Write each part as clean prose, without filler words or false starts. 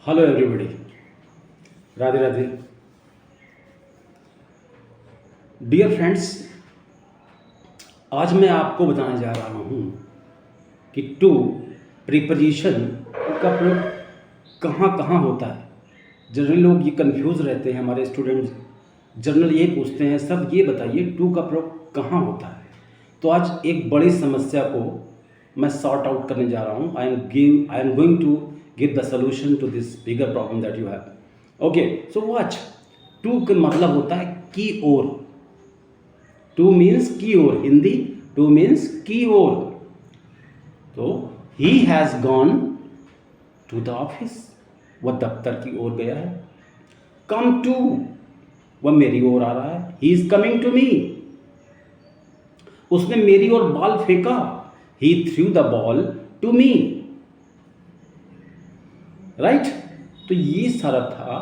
Hello everybody, Radhe Radhe. Dear friends, आज मैं आपको बताने जा रहा हूँ कि टू प्रीपोजिशन का प्रयोग कहाँ कहाँ होता है। जनरली लोग ये कंफ्यूज रहते हैं, हमारे स्टूडेंट्स जनरल ये पूछते हैं, सब ये बताइए टू का प्रयोग कहाँ होता है। तो आज एक बड़ी समस्या को मैं सॉर्ट आउट करने जा रहा हूँ। I am going to give the solution to this bigger problem that you have. Okay, so watch. To का मतलब होता है की ओर। टू मीन्स की ओर, हिंदी टू मीन्स की ओर। तो he has gone to the office, वह दफ्तर की ओर गया है। कम टू, वह मेरी ओर आ रहा है। He is coming to me, उसने मेरी ओर बॉल फेंका। He threw the ball to me, right. तो ये सारा था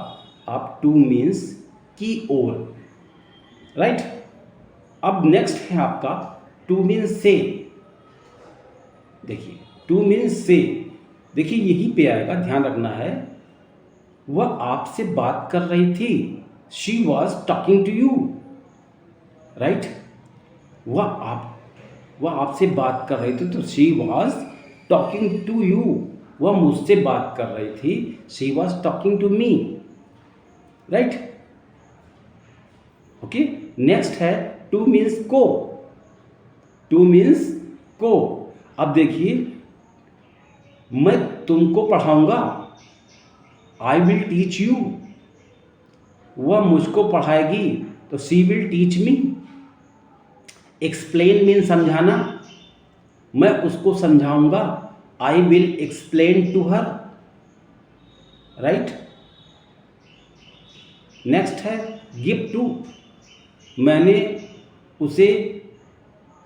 आप टू मीन्स की ओर, राइट। अब नेक्स्ट है आपका टू मीन्स से। देखिए टू मीन्स से, देखिए यहीं पे आएगा, ध्यान रखना है। वह आपसे बात कर रही थी, she was talking to you, right. वह आपसे बात कर रही थी, तो she was talking to you. वह मुझसे बात कर रही थी, she was talking to me, right. Okay, next है टू मीन्स को। टू मीन्स को। अब देखिए, मैं तुमको पढ़ाऊंगा, आई विल टीच यू। वह मुझको पढ़ाएगी, तो she will teach me. Explain mean समझाना, मैं उसको समझाऊंगा, I will explain to her, right. Next है गिव टू। मैंने उसे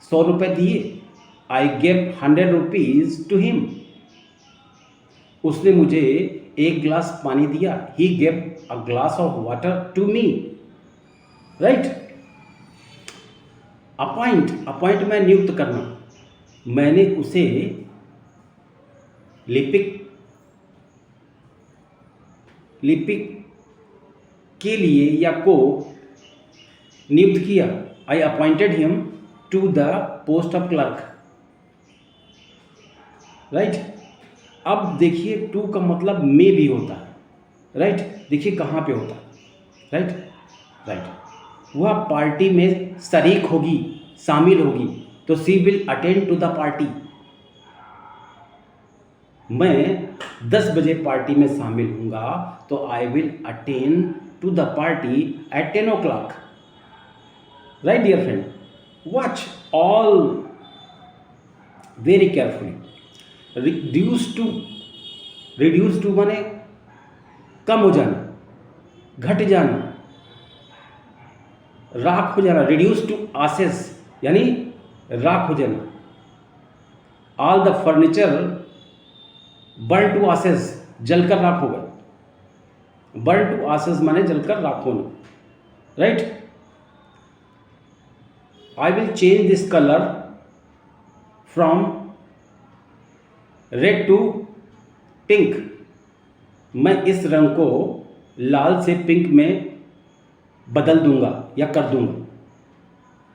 100 रुपये दिए, I gave 100 rupees to him. उसने मुझे एक ग्लास पानी दिया, he gave a glass of water to me, right. Appoint, appoint में नियुक्त करना, मैंने उसे लिपिक के लिए या को नियुक्त किया, I appointed him to the post of clerk, right. अब देखिए टू का मतलब में भी होता है, राइट। देखिए कहाँ पे होता है, राइट, राइट। वह पार्टी में शरीक होगी, शामिल होगी, तो she will attend to the party. मैं 10 बजे पार्टी में शामिल हूँगा, तो I will attend to the party at 10 o'clock, right dear friend. Watch all very carefully. Reduce to माने कम हो जाना, घट जाना, राख हो जाना। रिड्यूस टू आसेस यानी राख हो जाना। All the furniture burn to ashes, जलकर राख हो गए। बर्न टू आसेस माने जलकर राख होना, right. I will change this colour from red to pink. मैं इस रंग को लाल से पिंक में बदल दूंगा या कर दूंगा,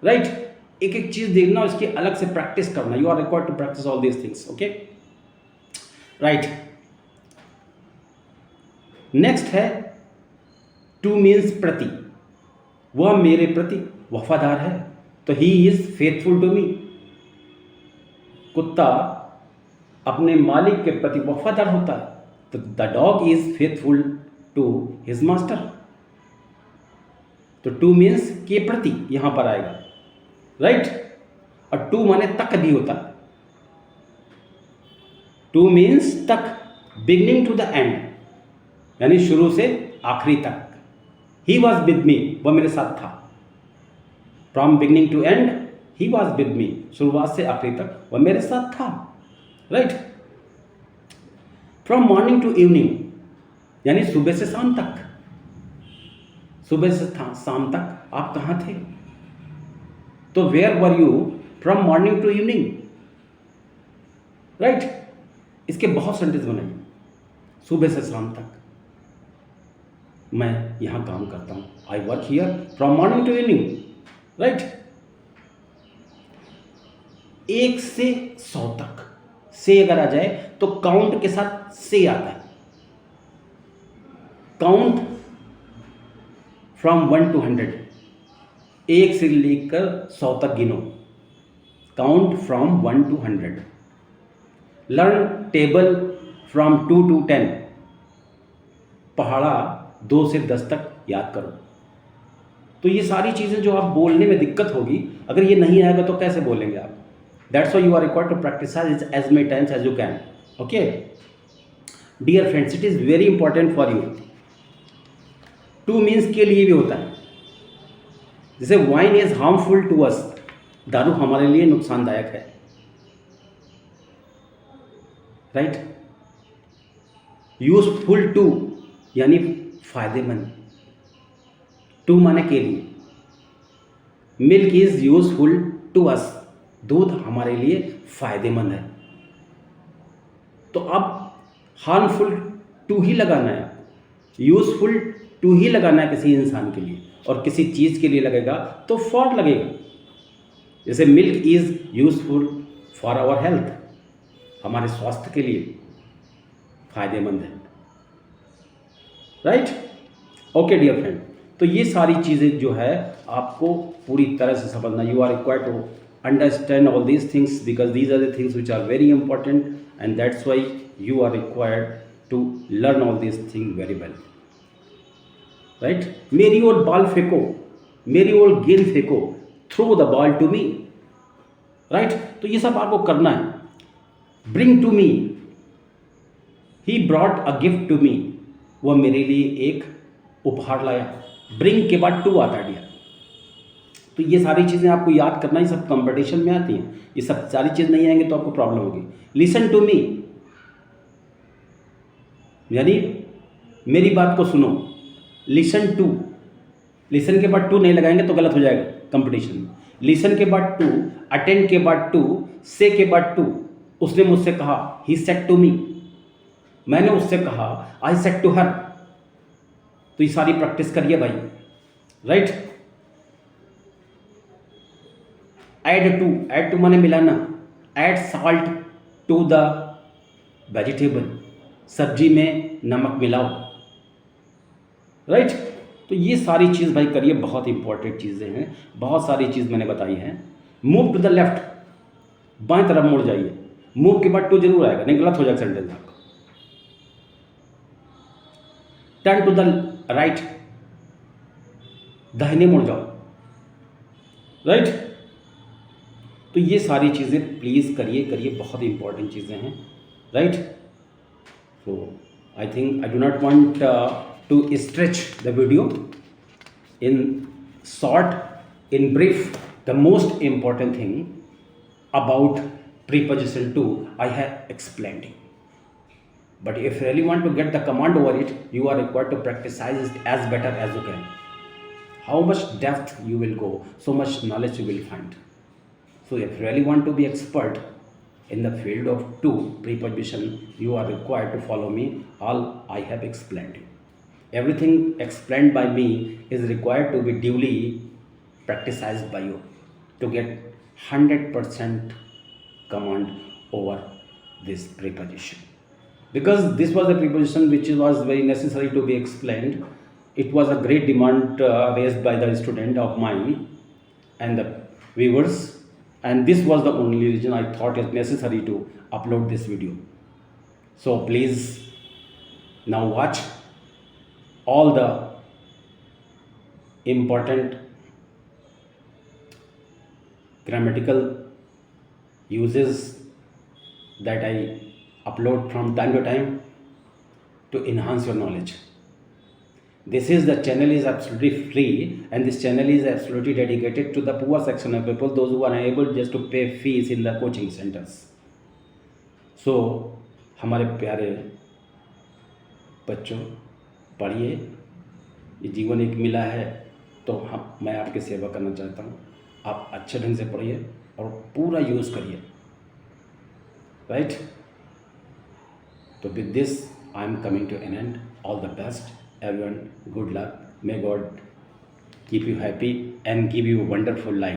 राइट। एक एक चीज देखना, उसकी अलग से प्रैक्टिस करना। You are required to practice all these things, okay, right. Next है टू मीन्स प्रति। वह मेरे प्रति वफादार है, तो he is faithful to me. कुत्ता अपने मालिक के प्रति वफादार होता है, तो the dog is faithful to his master. तो टू मीन्स के प्रति यहां पर आएगा, राइट। और टू माने तक भी होता है। टू मीन्स तक, बिगनिंग टू द एंड, यानी शुरू से आखिरी तक। ही वॉज विद मी, वह मेरे साथ था। From beginning to end he was with me, शुरुआत से आखिरी तक वह मेरे साथ था, right. From morning to evening यानी सुबह से शाम तक। सुबह से शाम तक आप कहाँ थे? तो where were you from morning to evening, right. इसके बहुत सेंटेंस बनाइए, सुबह से शाम तक, मैं यहाँ काम करता हूँ, I work here from morning to evening, right. 1 से 100 तक से अगर आ जाए तो काउंट के साथ से आता है। काउंट फ्रॉम 1 to 100, 1 से लेकर 100 तक गिनो। Count from 1 to 100। Learn table from 2 to 10, पहाड़ा 2 से 10 तक याद करो। तो ये सारी चीज़ें जो आप बोलने में दिक्कत होगी, अगर ये नहीं आएगा तो कैसे बोलेंगे आप? That's why you are required to practice as many times as you can. Okay dear friends, it is very important for you. To means के लिए भी होता है, जैसे wine is harmful to us, दारू हमारे लिए नुकसानदायक है, राइट। यूजफुल टू यानी फायदेमंद, टू माने के लिए। Milk is useful to us, दूध हमारे लिए फायदेमंद है। तो अब हार्मफुल टू ही लगाना है, यूजफुल टू ही लगाना है किसी इंसान के लिए, और किसी चीज़ के लिए लगेगा तो फॉर लगेगा। जैसे milk is useful for our health, हमारे स्वास्थ्य के लिए फायदेमंद है, राइट। ओके डियर फ्रेंड, तो ये सारी चीज़ें जो है आपको पूरी तरह से समझना। You are required to understand all these things because these are the things which are very important, and that's why you are required to learn all these thing very well, right. मेरी ओर ball फेंको, मेरी ओर गेंद फेंको, throw the ball to me, right. तो ये सब आपको करना है। Bring to me, he brought a gift to me, वह मेरे लिए एक उपहार लाया। ब्रिंग के बाद टू आता है। तो ये सारी चीज़ें आपको याद करना, ये सब कंपटीशन में आती हैं। ये सब सारी चीज़ नहीं आएंगे तो आपको प्रॉब्लम होगी। लिसन टू मी यानी मेरी बात को सुनो। लिसन टू, लिसन के बाद टू नहीं लगाएंगे तो गलत हो जाएगा कंपटीशन में। लिसन के बाद टू, अटेंड के बाद टू, से के बाद टू। उसने मुझसे कहा, ही सेड टू मी, मैंने उससे कहा, आई सेड टू हर। तो ये सारी प्रैक्टिस करिए भाई, राइट। ऐड टू माने मिलाना। Add salt to the vegetable, सब्जी में नमक मिलाओ, राइट। तो ये सारी चीज़ भाई करिए, बहुत इंपॉर्टेंट चीज़ें हैं, बहुत सारी चीज़ मैंने बताई हैं। मूव टू द लेफ्ट, बाएं तरफ मुड़ जाइए। मूव के बाद टू जरूर आएगा, नहीं गलत हो जाएगा सेंटेंस आपका। टर्न टू द राइट, दाहिने मुड़ जाओ, राइट। तो ये सारी चीज़ें प्लीज़ करिए, बहुत इंपॉर्टेंट चीज़ें हैं, right. So I think I do not want to stretch the video. In short, in brief, the most important thing about preposition to I have explained it. But if you really want to get the command over it, you are required to practice it as better as you can. How much depth you will go, so much knowledge you will find. So if you really want to be expert in the field of to preposition, you are required to follow me all I have explained. Everything explained by me is required to be duly practiced by you to get 100% command over this preposition, because this was a preposition which was very necessary to be explained. It was a great demand raised by the student of mine and the viewers, and this was the only reason I thought it necessary to upload this video. So please now watch all the important grammatical uses that I upload from time to time to enhance your knowledge. This is the channel is absolutely free, and this channel is absolutely dedicated to the poor section of people, those who are unable just to pay fees in the coaching centers. So हमारे प्यारे बच्चों, पढ़िए, ये जीवन एक मिला है, तो मैं आपकी सेवा करना चाहता हूँ। आप अच्छे ढंग से पढ़िए और पूरा यूज़ करिए, राइट। तो with this I am coming to an end. All the best. everyone good luck. May God keep you happy and give you a wonderful life.